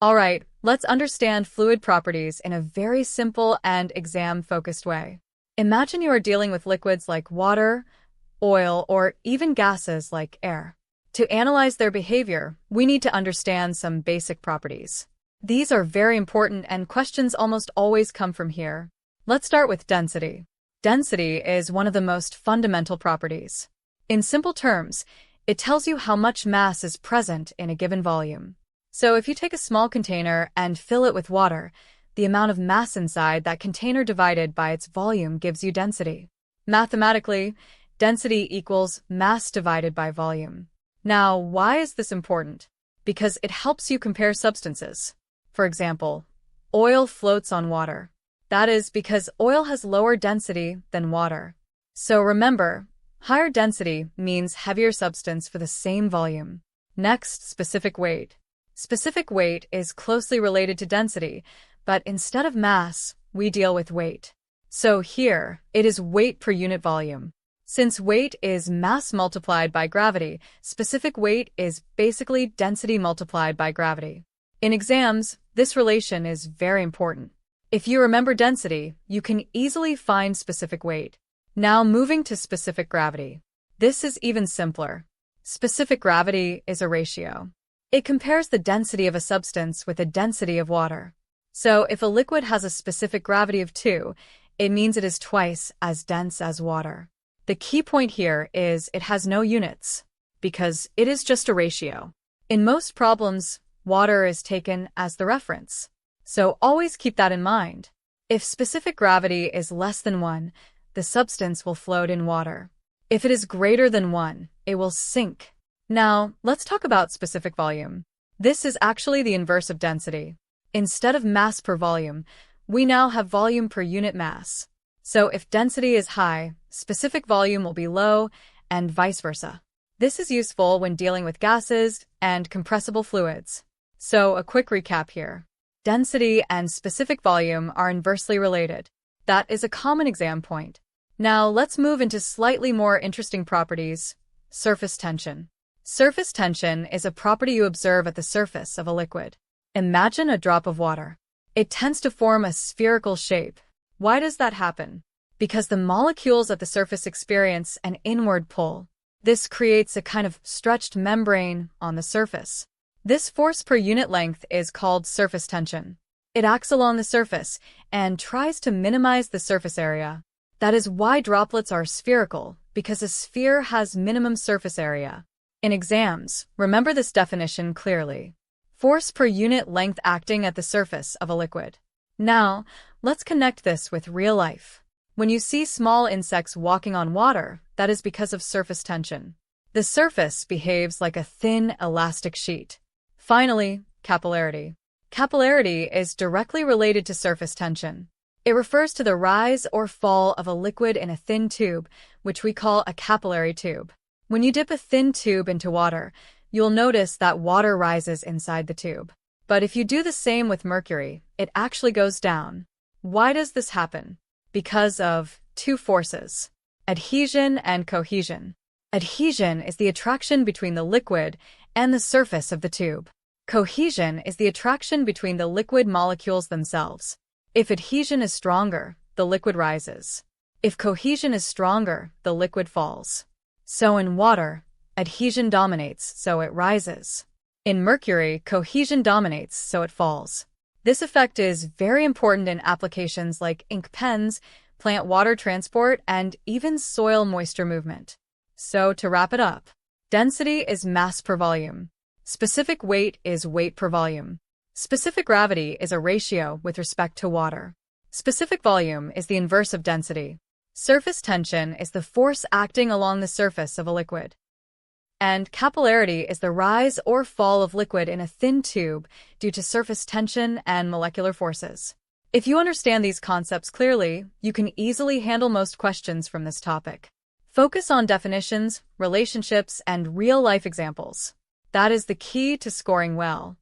Alright, let's understand fluid properties in a very simple and exam-focused way. Imagine you are dealing with liquids like water, oil, or even gases like air. To analyze their behavior, we need to understand some basic properties. These are very important and questions almost always come from here. Let's start with density. Density is one of the most fundamental properties. In simple terms, it tells you how much mass is present in a given volume. So if you take a small container and fill it with water, the amount of mass inside that container divided by its volume gives you density. Mathematically, density equals mass divided by volume. Now, why is this important? Because it helps you compare substances. For example, oil floats on water. That is because oil has lower density than water. So remember, higher density means heavier substance for the same volume. Next, specific weight. Specific weight is closely related to density, but instead of mass, we deal with weight. So here, it is weight per unit volume. Since weight is mass multiplied by gravity, specific weight is basically density multiplied by gravity. In exams, this relation is very important. If you remember density, you can easily find specific weight. Now moving to specific gravity. This is even simpler. Specific gravity is a ratio. It compares the density of a substance with the density of water. So if a liquid has a specific gravity of 2, it means it is twice as dense as water. The key point here is it has no units, because it is just a ratio. In most problems, water is taken as the reference. So always keep that in mind. If specific gravity is less than 1, the substance will float in water. If it is greater than 1, it will sink. Now, let's talk about specific volume. This is actually the inverse of density. Instead of mass per volume, we now have volume per unit mass. So if density is high, specific volume will be low, and vice versa. This is useful when dealing with gases and compressible fluids. So a quick recap here. Density and specific volume are inversely related. That is a common exam point. Now let's move into slightly more interesting properties. Surface tension. Surface tension is a property you observe at the surface of a liquid. Imagine a drop of water. It tends to form a spherical shape. Why does that happen? Because the molecules at the surface experience an inward pull. This creates a kind of stretched membrane on the surface. This force per unit length is called surface tension. It acts along the surface and tries to minimize the surface area. That is why droplets are spherical, because a sphere has minimum surface area. In exams, remember this definition clearly. Force per unit length acting at the surface of a liquid. Now, let's connect this with real life. When you see small insects walking on water, that is because of surface tension. The surface behaves like a thin, elastic sheet. Finally, capillarity. Capillarity is directly related to surface tension. It refers to the rise or fall of a liquid in a thin tube, which we call a capillary tube. When you dip a thin tube into water, you'll notice that water rises inside the tube. But if you do the same with mercury, it actually goes down. Why does this happen? Because of two forces: adhesion and cohesion. Adhesion is the attraction between the liquid and the surface of the tube. Cohesion is the attraction between the liquid molecules themselves. If adhesion is stronger, the liquid rises. If cohesion is stronger, the liquid falls. So in water, adhesion dominates, so it rises. In mercury, cohesion dominates, so it falls. This effect is very important in applications like ink pens, plant water transport, and even soil moisture movement. So to wrap it up, density is mass per volume. Specific weight is weight per volume. Specific gravity is a ratio with respect to water. Specific volume is the inverse of density. Surface tension is the force acting along the surface of a liquid. And capillarity is the rise or fall of liquid in a thin tube due to surface tension and molecular forces. If you understand these concepts clearly, you can easily handle most questions from this topic. Focus on definitions, relationships, and real-life examples. That is the key to scoring well.